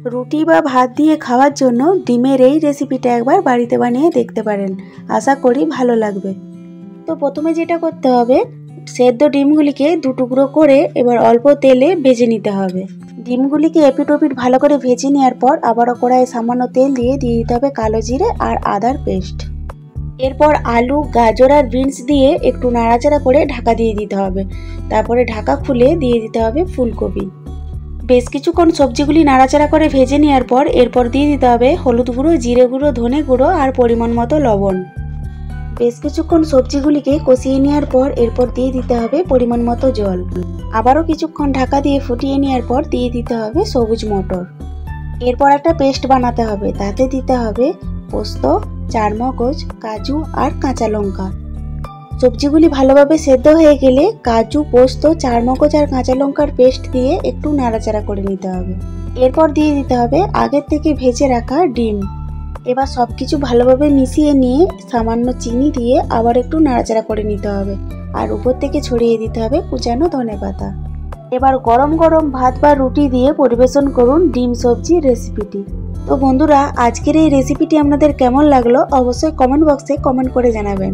রুটি বা ভাত দিয়ে খাওয়ার জন্য ডিমের এই রেসিপিটা একবার বাড়িতে বানিয়ে দেখতে পারেন। আশা করি ভালো লাগবে। তো প্রথমে যেটা করতে হবে, সেদ্ধ ডিমগুলিকে দু টুকরো করে এবার অল্প তেলে ভেজে নিতে হবে। ডিমগুলিকে এপিট ওপিট ভালো করে ভেজে নেওয়ার পর আবারও কড়াইয়ে সামান্য তেল দিয়ে দিতে হবে কালো জিরে আর আদার পেস্ট। এরপর আলু, গাজর আর বিনস দিয়ে একটু নাড়াচাড়া করে ঢাকা দিয়ে দিতে হবে। তারপরে ঢাকা খুলে দিয়ে দিতে হবে ফুলকপি। বেশ কিছুক্ষণ সবজিগুলি নাড়াচাড়া করে ভেজে নেওয়ার পর এরপর দিয়ে দিতে হবে হলুদ গুঁড়ো, জিরে গুঁড়ো, ধনে গুঁড়ো আর পরিমাণ মতো লবণ। বেশ কিছুক্ষণ সবজিগুলিকে কষিয়ে নেওয়ার পর এরপর দিয়ে দিতে হবে পরিমাণ মতো জল। আবারও কিছুক্ষণ ঢাকা দিয়ে ফুটিয়ে নেওয়ার পর দিয়ে দিতে হবে সবুজ মটর। এরপর একটা পেস্ট বানাতে হবে, তাতে দিতে হবে পোস্ত, চারমগজ, কাজু আর কাঁচা লঙ্কা। সবজিগুলি ভালোভাবে সেদ্ধ হয়ে গেলে কাজু, পোস্ত, চারমগজ আর কাঁচা লঙ্কার পেস্ট দিয়ে একটু নাড়াচাড়া করে নিতে হবে। এরপর দিয়ে দিতে হবে আগের থেকে ভেজে রাখা ডিম। এবার সবকিছু ভালোভাবে মিশিয়ে নিয়ে সামান্য চিনি দিয়ে আবার একটু নাড়াচাড়া করে নিতে হবে আর উপর থেকে ছড়িয়ে দিতে হবে কুচানো ধনেপাতা। এবার গরম গরম ভাত বা রুটি দিয়ে পরিবেশন করুন ডিম সবজি রেসিপিটি। তো বন্ধুরা, আজকের এই রেসিপিটি আপনাদের কেমন লাগলো অবশ্যই কমেন্ট বক্সে কমেন্ট করে জানাবেন।